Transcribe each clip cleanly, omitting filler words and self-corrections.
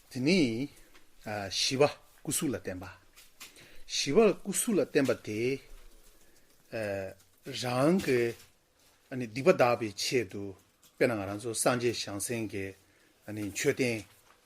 tini shiva kusula temba. Shiva kusula temba te rang ani dibadabi chedu penangaranzo sanje shangsenge ani chöten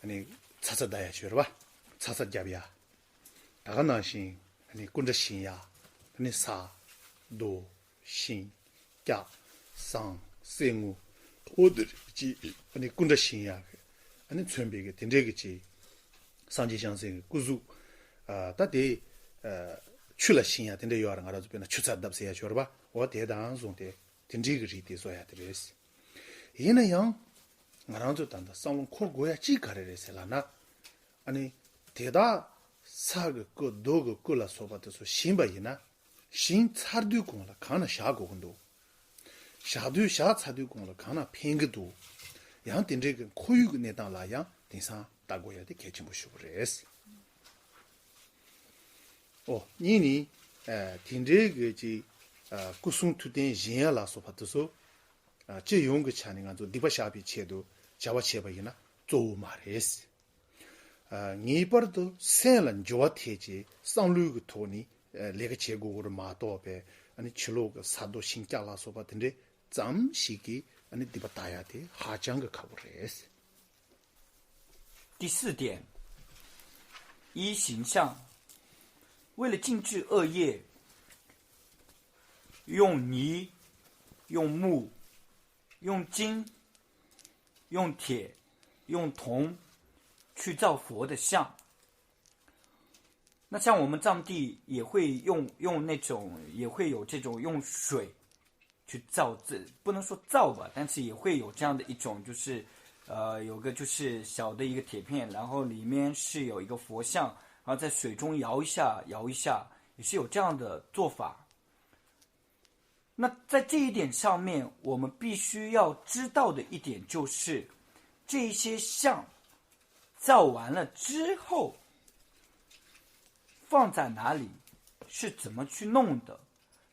ani tsatsadaya churba tsatsadjabya. 다가나신 아니 군자신야 아니 사도 신 야, 상, 생우 오들지 아니 군자신야 아니 준비게 된제겠지 상지상생 구주 다데 출라신야 된데 요랑 알아서 변나 추zad답세야 줘봐 와 대단송데 된제그리 돼서야 되겠어 얘는 나랑도 단다 상론 코고야 찌가래래selana 아니 대다 사그 그 도그 꿀라 소바도서 신바이나 신 차르두 공라 가나 샤고군도 샤두 샤 차두 공라 가나 팽그도 양 딘제그 코유그 내다라야 대사 따고야 돼 개침부슈브레스 니니 딘제그지 구숭투된 진야라 소바도서 제 용그 차닝한도 디바샤비 체도 자와 체바이나 조마레스 니버도 셀은 조아테지 상루그 토니 레가 제고를 마도베 아니 칠로가 사도 신짜라서 받는데 잠시기 아니 디바타야데 하장가 카브레스 第四点，一形象，为了禁止恶业，用泥、用木、用金、用铁、用铜去造佛的像。那像我们藏地也会用那种，也会有这种用水去造，不能说造吧，但是也会有这样的一种，就是有个就是小的一个铁片，然后里面是有一个佛像，然后在水中摇一下，摇一下，也是有这样的做法。那在这一点上面，我们必须要知道的一点就是，这些像造完了之后放在哪里，是怎么去弄的，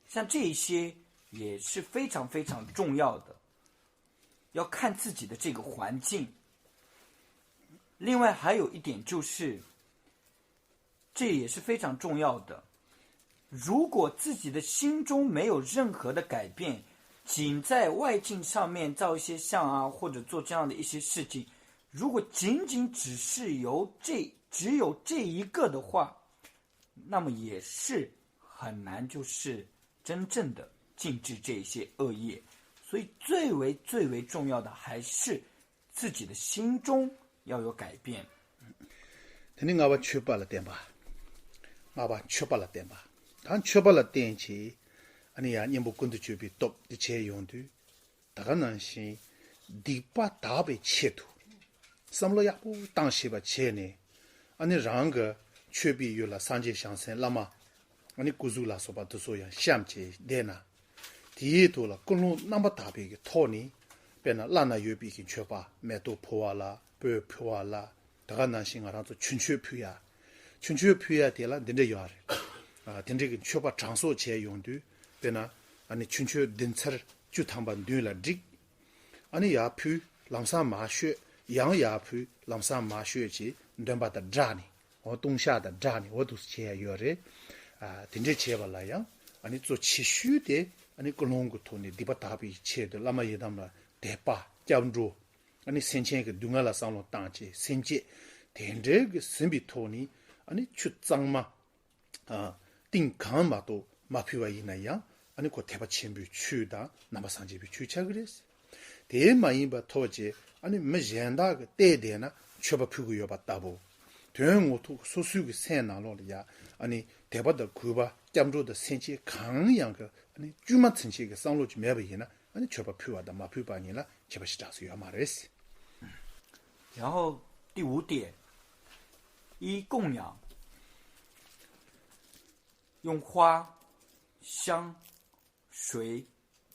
像这一些也是非常非常重要的，要看自己的这个环境。另外还有一点就是，这也是非常重要的，如果自己的心中没有任何的改变，仅在外境上面造一些像啊，或者做这样的一些事情，如果仅仅只有这一个的话，那么也是很难就是真正的禁止这些恶业。所以最为重要的还是自己的心中要有改变。肯定我确保了点吧，我确保了点吧。단 쳐발라 땡치 아니야 님부 군도 주비 톱 디체 용두 다가난시 디파 다베 체투 삼로야부 당시바 체네 아니 랑가 최비 요라 산제 샹센 라마 아니 구줄라 소바도 소야 샴체 데나 디에도라 콜로 남바 다베게 토니 베나 라나 유비기 쳐바 메도 포와라 베 포와라 다가난시 가라도 춘추표야 데라 덴데 요아레 덴데기 초바 장소 제 용도 베나 아니 춘추 덴처 주탕반 dü라 직 아니 야푸 람사 마쉐 양야푸 람사 마쉐지 덴바다 자니 동샤다 자니 어두 제 요레 덴데 제발라야 아니 조 치슈데 아니 콜롱고 토니 디바타비 체데 라마 예담라 대파 짬조 아니 센체게 둥알라 상로 땅체 센체 덴데기 심비 토니 아니 추짱마 띵강마도 마피와 이나야 아니 고 대바 쳔비 추다 남바상제비 추차 그랬어 대마이바 토제 아니 메젠다 때데나 쳐바 피고 요바다보 되응오토 소수기 세나로야 아니 대바다 구바 짬조的 센치 강양个 아니 주마 천치게 상로지 매바이나 아니 쳐바 피와다 마피바니라 제바시다스 요마레스 然后第五点，一供养，用花、香、水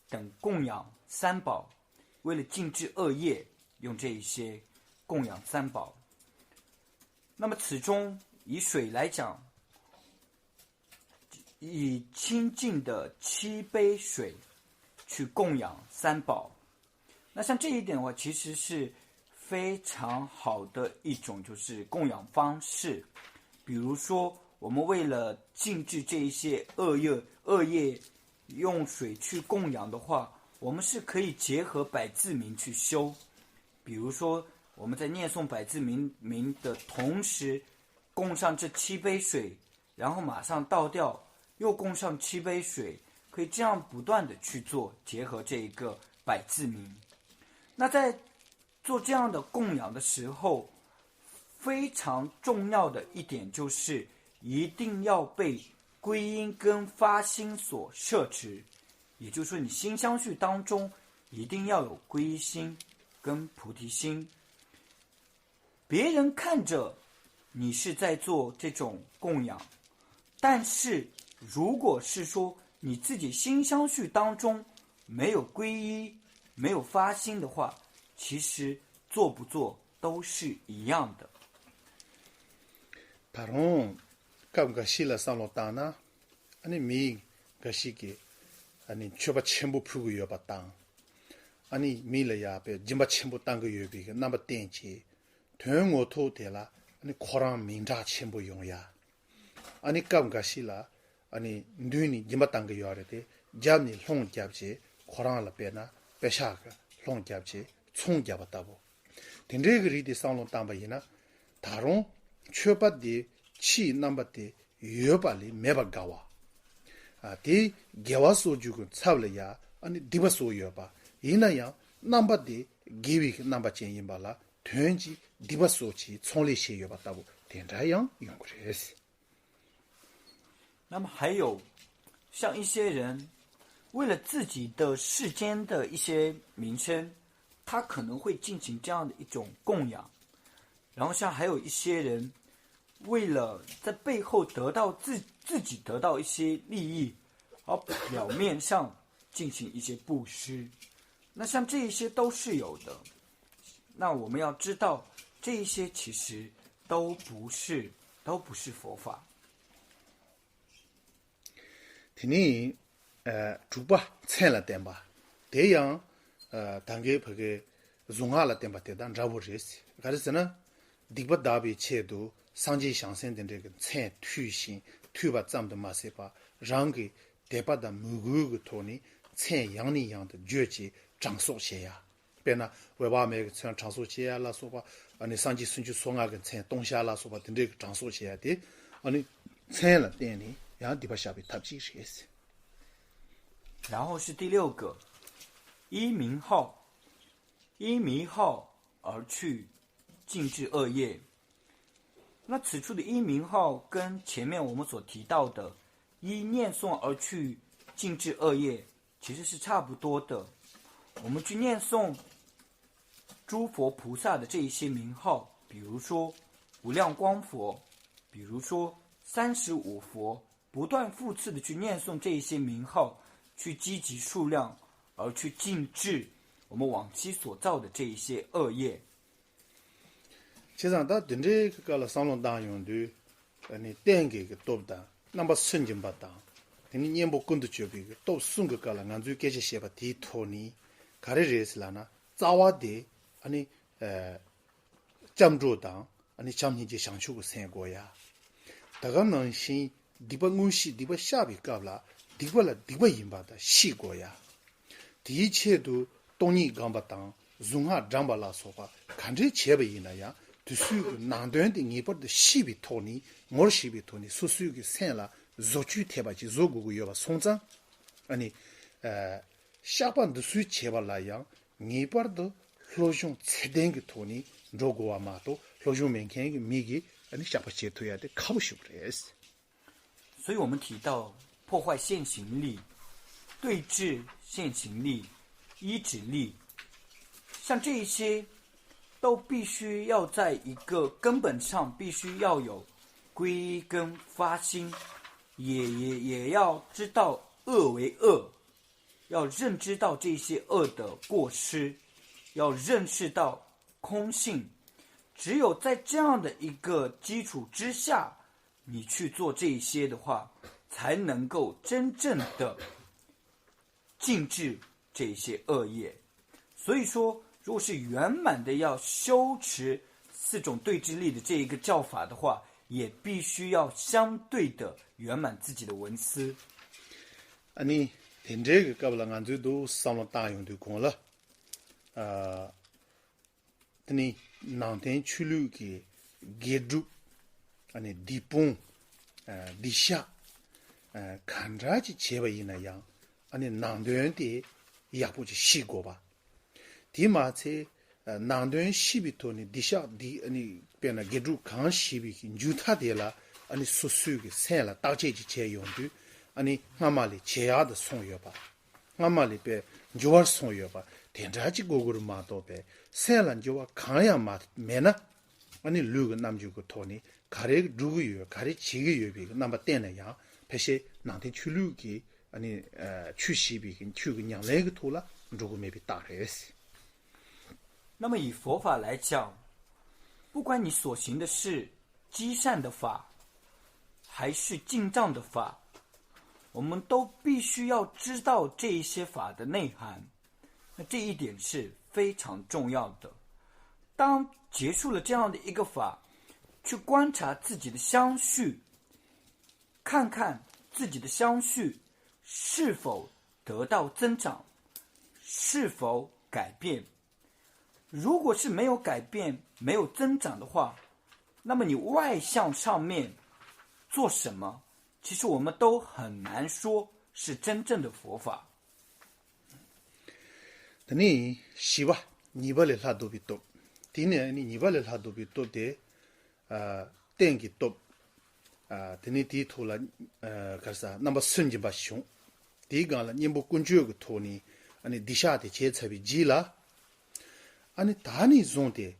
等供养三宝，为了禁止恶业，用这一些供养三宝。那么此中以水来讲，以清净的7杯水去供养三宝。那像这一点的话，其实是非常好的一种就是供养方式。比如说，我们为了禁止这一些恶业用水去供养的话，我们是可以结合百字明去修。比如说，我们在念诵百字明的同时，供上这7杯水，然后马上倒掉，又供上7杯水，可以这样不断的去做，结合这一个百字明。那在做这样的供养的时候，非常重要的一点就是一定要被归因跟发心所摄持，也就是说你心相续当中一定要有皈依心跟菩提心。别人看着你是在做这种供养，但是如果是说你自己心相续当中没有皈依没有发心的话，其实做不做都是一样的。바로 감가 실라 상로다나 아니 미 가시게 아니 초바 첨부 풀고 여봤다 아니 미라야 베 짐바 첨부 땅거 여비가 남바 땡치 퇴응오토 되라 아니 코랑 민자 첨부 용야 아니 감가 실라 아니 뉘니 짐바 땅거 여아레데 잡니 롱 잡지 코랑라 베나 베샤가 롱 잡지 총 잡았다고 덴레그리디 상로 땅바이나 다롱 초바디 치 남바디 여발리 메바가와 디 게와소 주군 차블야 아니 디바소 여바 이나야 남바디 기비 남바chen 임발라 된지 디바소치 총리시 여바다고 된자양 연구레스。 那么还有像一些人为了自己的世间的一些名声，他可能会进行这样的一种供养。然后像还有一些人为了在背后得到自己得到一些利益，而表面上进行一些布施。那像这一些都是有的。那我们要知道，这一些其实都不是佛法。ทีนี้주바 챈라 템바 대양 단계 버게 종하라 템바 대단 잡으레스 가르스나 디바 다비 체도 상지 상생된 그 챈 투신 투바 잠도 마세바 랑게 대바다 무구그 토니 챈 양니 양的决지 장소셰야 베나 외바메 챈 장소셰야 라소바 아니 상지 순주 송아가 챈 동샤라 소바 된 그 장소셰야 돼 아니 챈라 때니 야 디바샤비 탑지시스。 然后是第6个，依名号而去禁止恶业。那此处的依名号跟前面我们所提到的依念诵而去禁止恶业其实是差不多的。我们去念诵诸佛菩萨的这一些名号，比如说无量光佛，比如说35佛，不断复次的去念诵这一些名号，去积集数量，而去禁止我们往期所造的这一些恶业。其实다 된제 그깔 상론당 용도 아니 땡게 그 돕다 넘버 선진 받다 되니 년보 군도 줘비 또 순거 깔라 난주 계시 셰바 디토니 가레레스라나 자와데 아니 잠조당 아니 잠니지 상추고 생고야 다가는 신 디방운시 디바 샤비 깔라 디발라 디바 임바다 시고야 디체도 동이 감바당 중하 잠발라 소바 간제 제베이나야 두수 난도한테 니버드 시비 토니 뭘 시비 토니 수수기 생라 조추 태바지 조고고 여바 송장 아니 샤반 두수 제발라야 니버드 로종 체댕기 토니 로고와마도 로종 멘켄기 미기 아니 샤바체 토야데 카부시브레스。 所以我们提到破坏现行力、对治现行力、依止力，像这一些都必须要在一个根本上必须要有皈依跟发心，也要知道恶为恶，要认知到这些恶的过失，要认识到空性。只有在这样的一个基础之下，你去做这一些的话，才能够真正的禁止这些恶业。所以说，如果是圆满的要修持四种对治力的这一个教法的话，也必须要相对的圆满自己的文思。아니 된제가 qabla 안주도 samlo taayong du kon la tani nanten chulu ki gedru ani dipong disha kanraji cheba ina yang ani nangdön de yapu ji shigo ba di ma che nangdön shibi to ni disha di ani pena gedru kan shibi ki juta de la ani susu ki sen la taje ji che yong du 아니 나말이 제야의 송여봐 나말이 배 조월 송여봐 된자지 고구를 마도배 세란 조와 강야 마 메나 아니 루그 남주고 토니 가래 루그요 가래 지기요비 남바 때네야 배시 나한테 출루기 아니 추시비 추그냥 레그 토라 루그 메비 따레스 那么以佛法来讲，不管你所行的是积善的法还是进藏的法，我们都必须要知道这一些法的内涵，那这一点是非常重要的。当结束了这样的一个法，去观察自己的相续，看看自己的相续是否得到增长，是否改变。如果是没有改变、没有增长的话，那么你外向上面做什么？其实我们都很难说是真正的佛法。等希望你把它都比多，今年你把它都比多的，电给多，等你地图了，干啥？那么顺着把熊，第一个了，你不关注个图呢，你底下的阶层比低了，大你种的，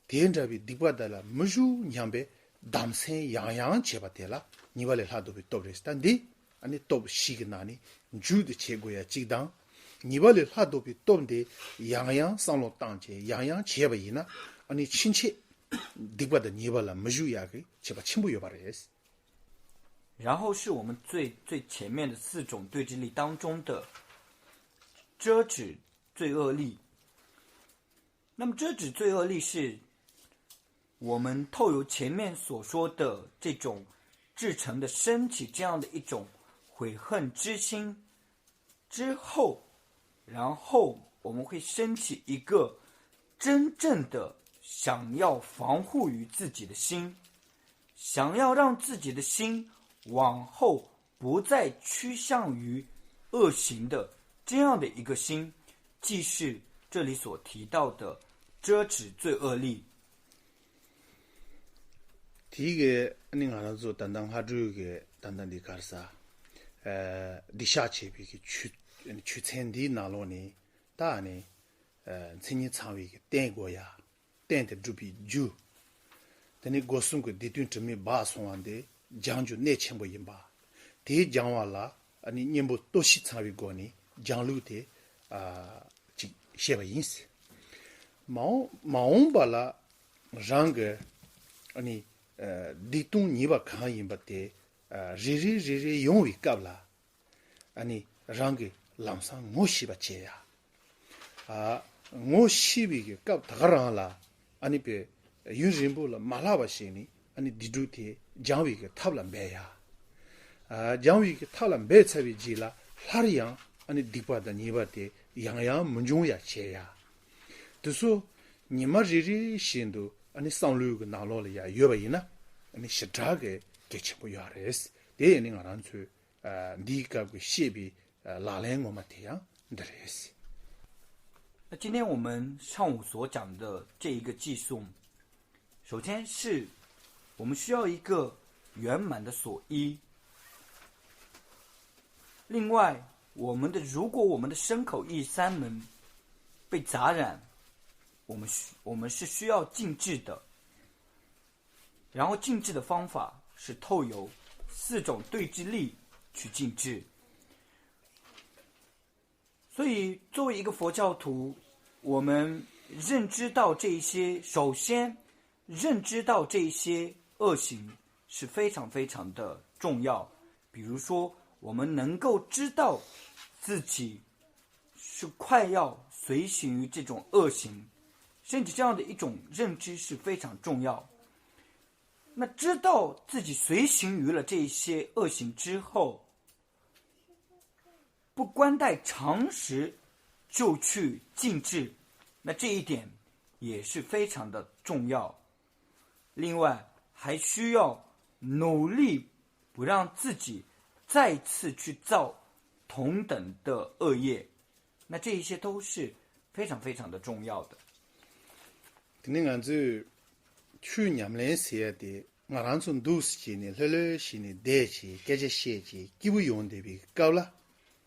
点着比底巴的了，没有两边。담생 양양 제바텔라 니발레 하도비 또브레스탄디 아니 또 시그나니 주드 체고야 지당 니발레 하도비 또인데 양양 상로 땅제 양양 제바이나 아니 친치 디바다 니발라 무주야게 제바 친부여 바레스 然后是我们最前面的四种对治力当中的遮止罪恶力。那么遮止罪恶力是我们透由前面所说的这种至诚的升起这样的一种悔恨之心之后，然后我们会升起一个真正的想要防护于自己的心，想要让自己的心往后不再趋向于恶行的这样的一个心，即是这里所提到的遮止罪恶力。第一个，你看做单单哈这个单单的干啥？地下去比去产地那罗呢，大呢，曾经参与个电过呀，电的就比就，但你过送个地段这么把送完的，讲究内情不一把，第讲完了，你你不都是参与过呢？讲路的就写不意思，毛把了，让个，你。地动你把看一把的，日用为干了，让给浪上我西把接呀，我西为个干他让了，别有人不了马拉巴些呢，地主的讲为个他了白呀，讲为个他了白才为记了，哪样地把的你把的样样门中呀接呀，就说你们日行动。上路个拿落了呀，约不赢呢？实扎个给全部要的是，这你讲上去，你个个设备拉来我们这样的是。那今天我们上午所讲的这一个寄送，首先是我们需要一个圆满的所依。另外，如果我们的身口意三门被杂染。我们是需要静置的，然后静置的方法是透由四种对治力去静置。所以作为一个佛教徒，我们认知到这一些，首先认知到这一些恶行是非常非常的重要。比如说，我们能够知道自己是快要随行于这种恶行，甚至这样的一种认知是非常重要。那知道自己随行于了这些恶行之后，不关待常识就去禁止，那这一点也是非常的重要。另外还需要努力不让自己再次去造同等的恶业，那这一些都是非常非常的重要的。今天俺就去年来写的，我让从都市间呢，来些呢代起，这些写起，基本用的比高了。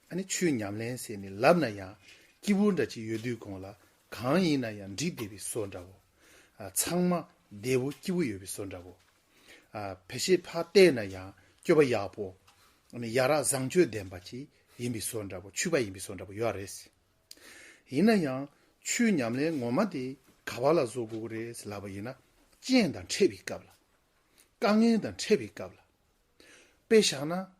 俺去年来写呢，那那样，基本的就有对讲了，抗议那样，这得比算着我，长嘛，得我基本有比算着我，拍些拍带那样，就把压迫，俺压了上去点吧去，也比算着我，去吧也比算着我，有点事。那样去年来我们的。卡瓦拉做过的是哪不一呢？简单特别高了，刚硬的特别高了。别想呢，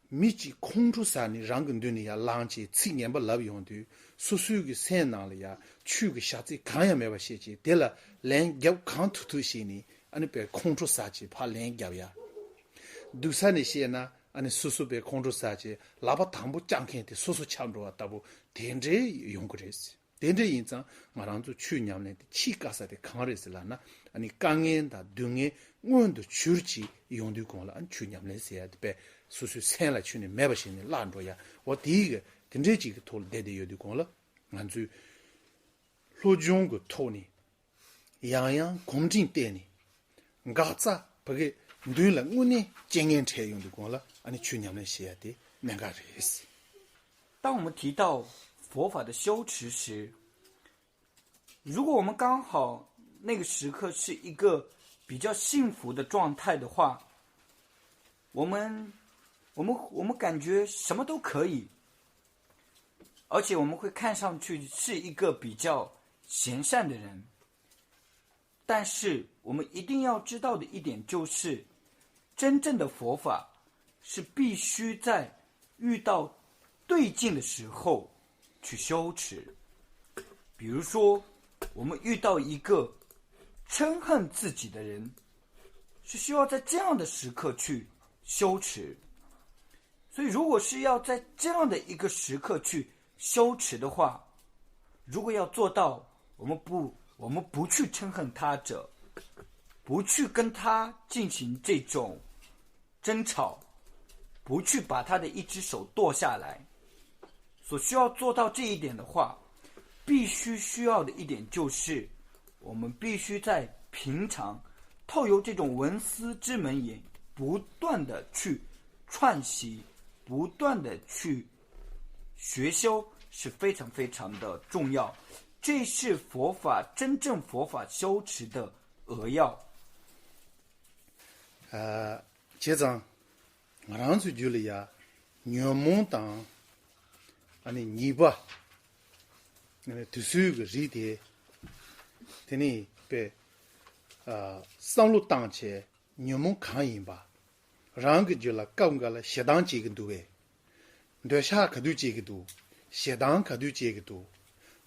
密集空出山的让更多的呀，浪起去年不老用的，所有的山囊了呀，去个下子看也没法写起，得了连脚看突些呢，俺那边空出山去怕连脚呀。都山那些呢，俺那所被空出山去，哪怕谈不讲开的，所强着啊，大不天这用过这些。但这一张，马上就去年来的气嘎啥的抗日是了呢？你刚硬的、钝硬，我都取起用的光了。俺去年来写的呗，所以三了去年买不起的烂着呀。我第一个跟这几个拖了带有的光了，俺就陆军个拖呢，样样公正带呢，俺咋不给对了？我呢经验才用的光了，俺去年来写的那个意思。当我们提到佛法的修持时，如果我们刚好那个时刻是一个比较幸福的状态的话，我们感觉什么都可以，而且我们会看上去是一个比较贤善的人。但是我们一定要知道的一点就是，真正的佛法是必须在遇到对境的时候去修持。比如说我们遇到一个嗔恨自己的人，是需要在这样的时刻去修持。所以如果是要在这样的一个时刻去修持的话，如果要做到我们不去嗔恨他者，不去跟他进行这种争吵，不去把他的一只手剁下来，所需要做到这一点的话，需要的一点就是，我们必须在平常透由这种闻思之门也不断的去串习，不断的去学修，是非常非常的重要。这是佛法真正佛法修持的扼要。接着我让出去了呀，牛毛当，泥巴，读书个日的，等你被上路当起牛毛抗议吧，然后就了讲个了，适当几个度哎，对下可都几个度，适当可都几个度。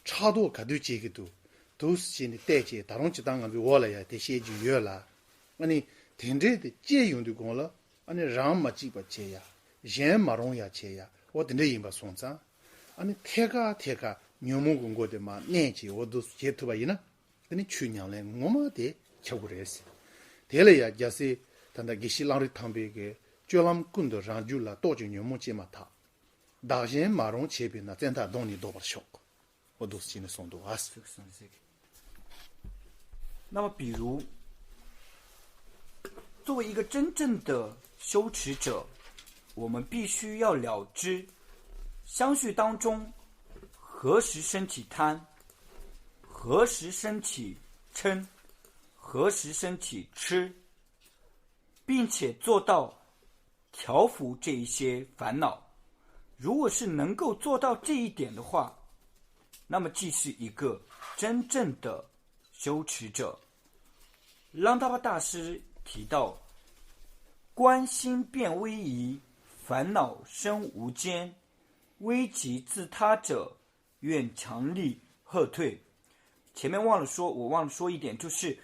差多可都几个度，都是现在代借，大龙就当俺被我了呀，得先就约了。听着的借用的光了，让没几把借呀，人没容呀借呀，我等着人把送账。贴个牛毛公过的嘛，年纪我都接头吧一呢。去年来我们得吃过这些，贴了呀，就是他那给西朗的汤杯给，叫他们滚到上就了，多久牛毛借嘛他，大人马容切边那，在他东西都不小。我都是今天送多啊。那么比如作为一个真正的修持者，我们必须要了知相续当中何时升起贪，何时升起嗔，何时升起痴，并且做到调伏这一些烦恼。如果是能够做到这一点的话，那么既是一个真正的修持者。朗达巴大师提到，观心变危疑，烦恼生无间，危急自他者，愿强力喝退。前面我忘了说一点，就是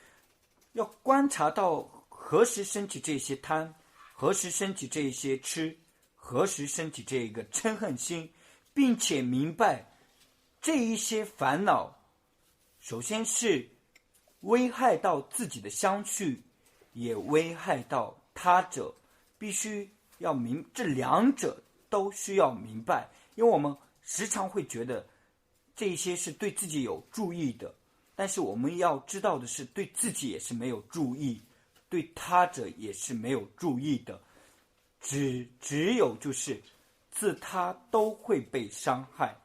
要观察到何时升起这些贪，何时升起这些痴，何时升起这个嗔恨心，并且明白这一些烦恼首先是危害到自己的相续，也危害到他者，必须要这两者都需要明白。因为我们时常会觉得这一些是对自己有注意的，但是我们要知道的是，对自己也是没有注意，对他者也是没有注意的，只有就是自他都会被伤害。